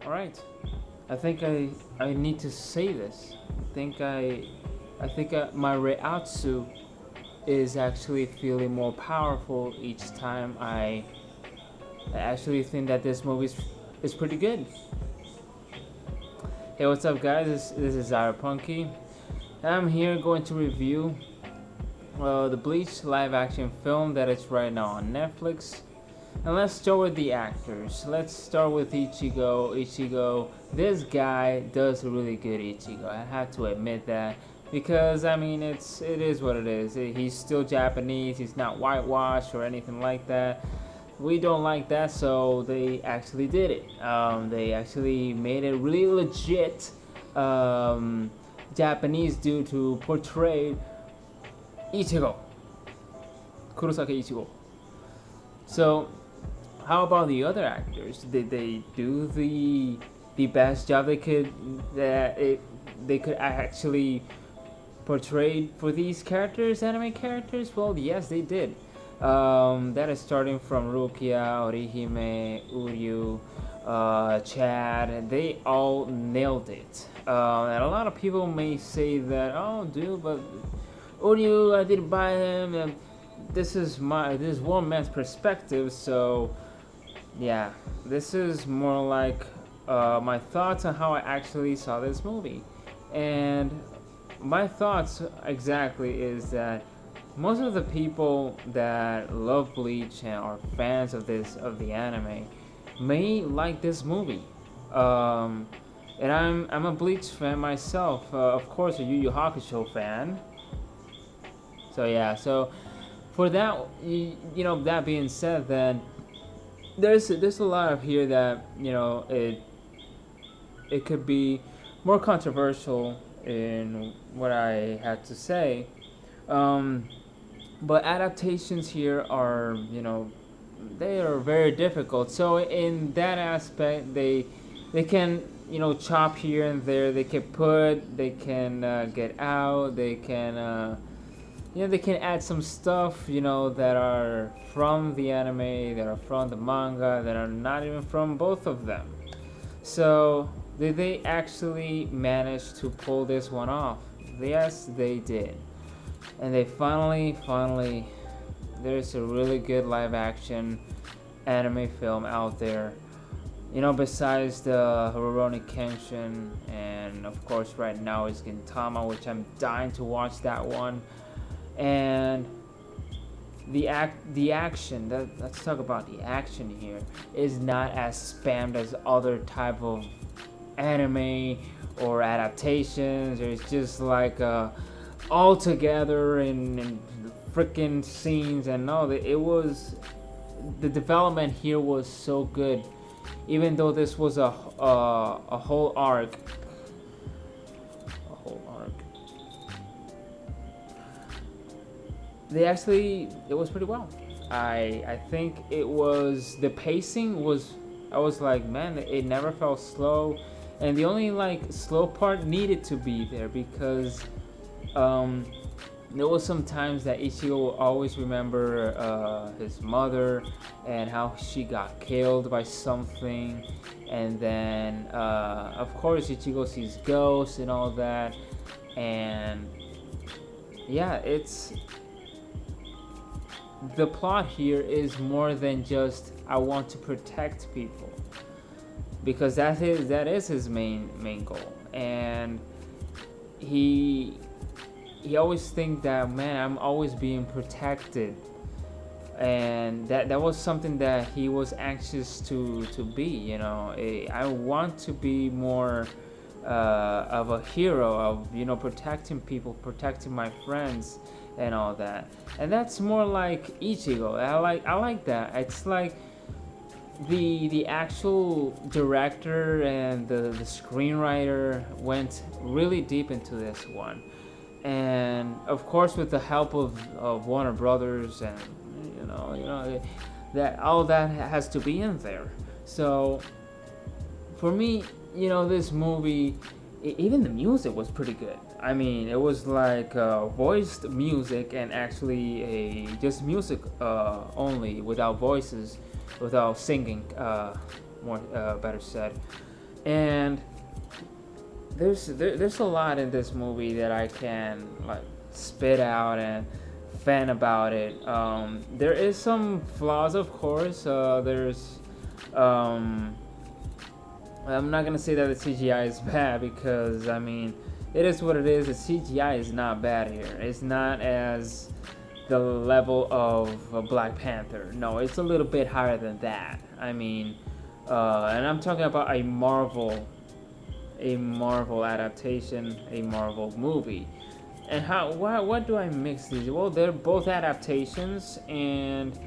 All right. I think I need to say this. I think my Reatsu is actually feeling more powerful each time. I actually think that this movie is pretty good. Hey, what's up, guys? This is Zyberpunky. I'm here going to review the Bleach live action film that is right now on Netflix. And let's start with the actors. Let's start with Ichigo. Ichigo, this guy does a really good Ichigo. I have to admit that because I mean it is what it is. He's still Japanese. He's not whitewashed or anything like that. We don't like that, so they actually did it. They actually made it really legit Japanese dude to portray Ichigo, Kurosaki Ichigo. So how about the other actors? Did they do the best job they could actually portray for these characters, anime characters? Well, yes, they did. That is starting from Rukia, Orihime, Uryu, Chad. They all nailed it. And a lot of people may say that, oh, dude, but Uryu, I didn't buy him. And this is one man's perspective, so yeah, this is more like my thoughts on how I actually saw this movie. And my thoughts exactly is that most of the people that love Bleach and are fans of the anime may like this movie. Um, and I'm a Bleach fan myself. Of course, a Yu Yu Hakusho fan. So yeah, so for that, that being said, then there's a lot of here that it could be more controversial in what I had to say. Um, but adaptations here are they are very difficult. So in that aspect, they can chop here and there. They can get out. They can. They can add some stuff, that are from the anime, that are from the manga, that are not even from both of them. So, did they actually manage to pull this one off? Yes, they did. And they finally, there's a really good live action anime film out there. Besides the Rurouni Kenshin, and of course, right now is Gintama, which I'm dying to watch that one. And the action, let's talk about the action here, is not as spammed as other type of anime or adaptations. It's just like all together in freaking scenes. And no, the development here was so good, even though this was a whole arc. It was pretty well. I think the pacing was, I was like, man, it never felt slow, and the only like slow part needed to be there because there was some times that Ichigo will always remember his mother and how she got killed by something, and then of course Ichigo sees ghosts and all that, and yeah, the plot here is more than just I want to protect people, because that is his main goal. And he always think that, man, I'm always being protected, and that was something that he was anxious to be. I want to be more of a hero of protecting people, protecting my friends and all that. And that's more like Ichigo. I like that. It's like the actual director and the screenwriter went really deep into this one, and of course with the help of Warner Brothers, and that all that has to be in there. So for me, this movie, even the music was pretty good. I mean, it was like voiced music, and actually just music only, without voices, without singing, more better said. And there's a lot in this movie that I can like spit out and fan about it. There is some flaws, of course. There's I'm not gonna say that the CGI is bad because I mean it is what it is. The CGI is not bad here. It's not as the level of Black Panther. No, it's a little bit higher than that. I mean, and I'm talking about a Marvel adaptation, a Marvel movie. And what do I mix these? Well, they're both adaptations, and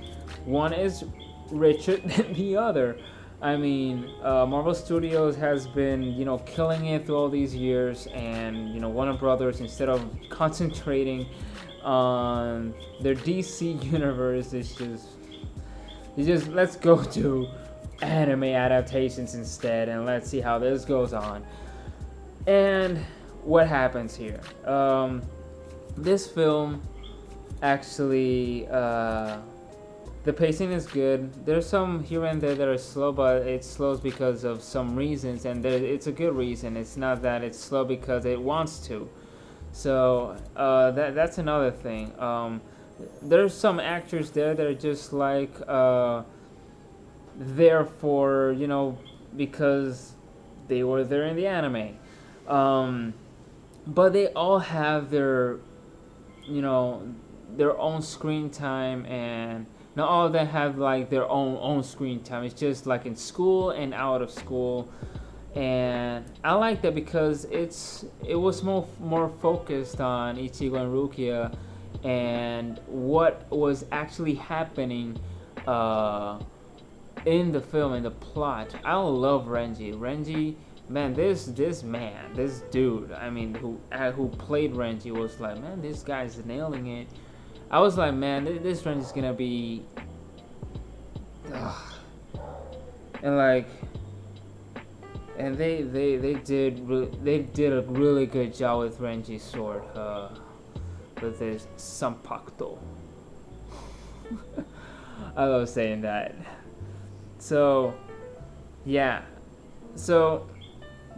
one is richer than the other. I mean, Marvel Studios has been, killing it through all these years, and Warner Brothers, instead of concentrating on their DC universe, it's just let's go to anime adaptations instead, and let's see how this goes on. And what happens here? This film actually, the pacing is good. There's some here and there that are slow, but it slows because of some reasons, and it's a good reason. It's not that it's slow because it wants to. So that's another thing. There's some actors there that are just like there for because they were there in the anime. But they all have their own screen time, and not all of them have like their own screen time. It's just like in school and out of school, and I like that because it was more focused on Ichigo and Rukia and what was actually happening in the film, in the plot. I love Renji. Man, this dude, I mean, who played Renji was like, man, this guy's nailing it. I was like, man, this Renji's gonna be, and like, and they did a really good job with Renji's sword, with his Sanpakto. I love saying that. So, yeah, so.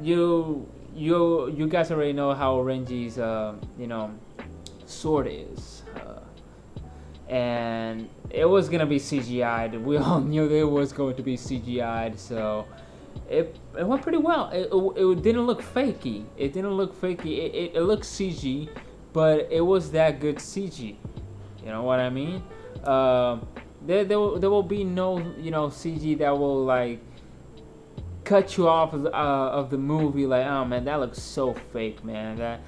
You guys already know how Renji's sword is, and it was gonna be CGI'd. We all knew it was going to be CGI'd, so it went pretty well. It didn't look fakey. It looked CG, but it was that good CG. You know what I mean? There will be no CG that will like cut you off of the movie, like, oh man, that looks so fake, man.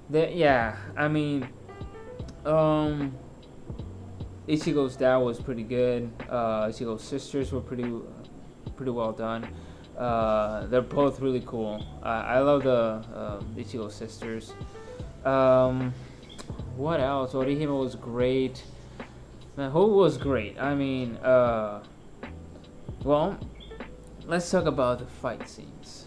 That yeah, I mean, Ichigo's dad was pretty good. Ichigo's sisters were pretty well done. They're both really cool. I love the Ichigo sisters. What else? Orihime was great. Man, who was great? I mean, well, let's talk about the fight scenes.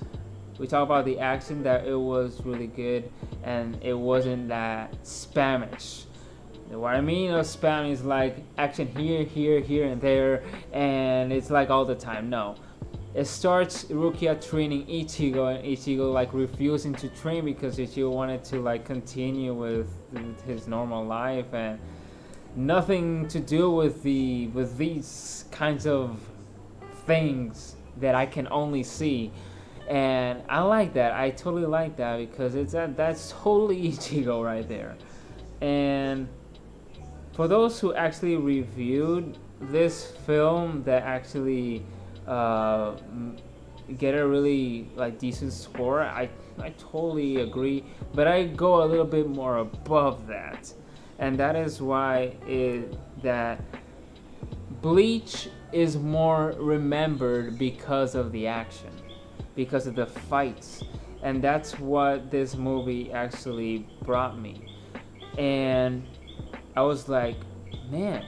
We talk about the action, that it was really good and it wasn't that spamish. What I mean of spam is like action here, and there, and it's like all the time. No. It starts Rukia training Ichigo, and Ichigo like refusing to train because Ichigo wanted to like continue with his normal life, and nothing to do with these kinds of things that I can only see. And I like that. I totally like that because that's totally Ichigo right there. And for those who actually reviewed this film that actually get a really like decent score, I totally agree. But I go a little bit more above that, and that is why that Bleach is more remembered because of the action, because of the fights, and that's what this movie actually brought me. And I was like, man,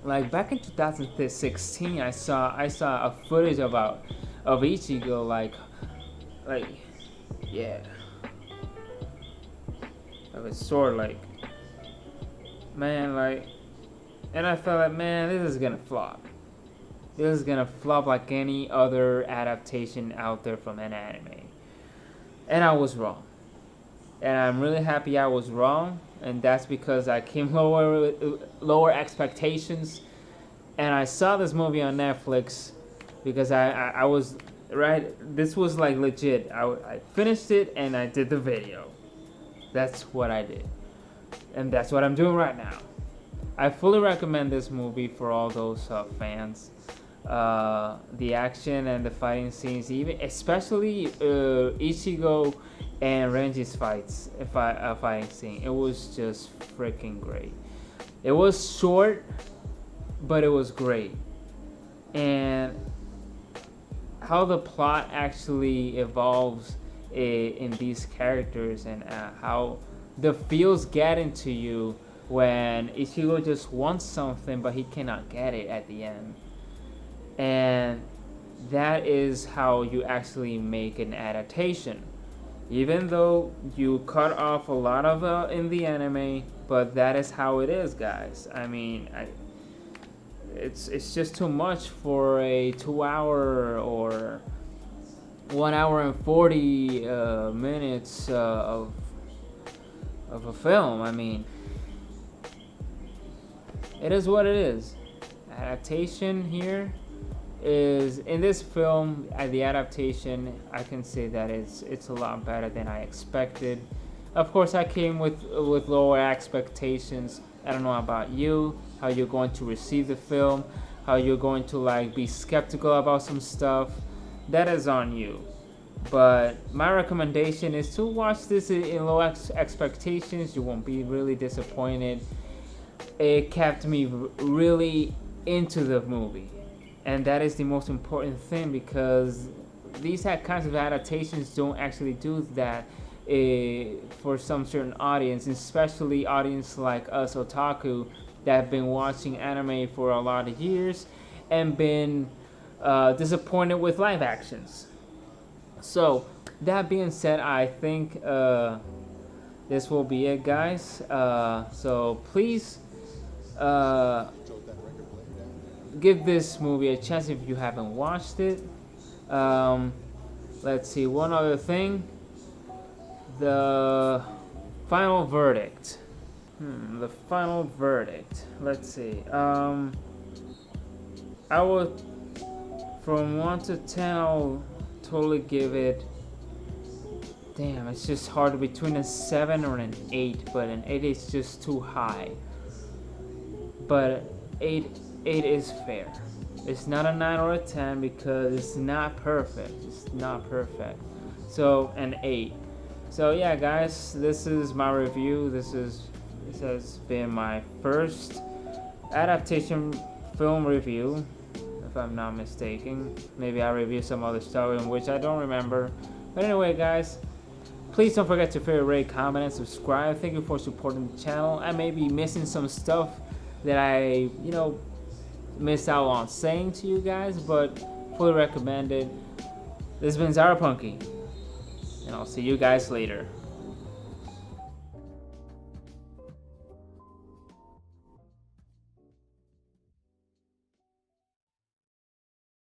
like back in 2016, I saw a footage of Ichigo, like yeah, of his sword, like, man, like, and I felt like, man, this is gonna flop. This is gonna flop like any other adaptation out there from an anime. And I was wrong. And I'm really happy I was wrong. And that's because I came lower expectations. And I saw this movie on Netflix because I was right. This was like legit. I finished it and I did the video. That's what I did. And that's what I'm doing right now. I fully recommend this movie for all those fans. The action and the fighting scenes, even especially Ichigo and Renji's fighting scene, it was just freaking great. It was short, but it was great. And how the plot actually evolves in these characters, and how the feels get into you when Ichigo just wants something but he cannot get it at the end. And that is how you actually make an adaptation. Even though you cut off a lot of in the anime, but that is how it is, guys. I mean, it's just too much for a 2 hour or 1 hour and 40 minutes of a film. I mean, it is what it is. Adaptation here is, in this film, the adaptation, I can say that it's a lot better than I expected. Of course, I came with lower expectations. I don't know about you, how you're going to receive the film, how you're going to like be skeptical about some stuff. That is on you. But my recommendation is to watch this in low expectations. You won't be really disappointed. It kept me really into the movie. And that is the most important thing, because these kinds of adaptations don't actually do that for some certain audience, especially audience like us otaku that have been watching anime for a lot of years and been disappointed with live actions. So that being said, I think this will be it, guys. So please give this movie a chance if you haven't watched it. Let's see, one other thing. The final verdict. The final verdict. Let's see. I would, from 1 to 10, I'll totally give it. Damn, it's just hard between a 7 or an 8, but an 8 is just too high. But 8 is fair. It's not a 9 or a 10 because it's not perfect. It's not perfect. So an 8. So yeah, guys, this is my review. This has been my first adaptation film review, if I'm not mistaken. Maybe I review some other stuff in which I don't remember. But anyway, guys, please don't forget to favorite, rate, comment, and subscribe. Thank you for supporting the channel. I may be missing some stuff that I, missed out on saying to you guys, but fully recommended. This has been Zyberpunky, and I'll see you guys later.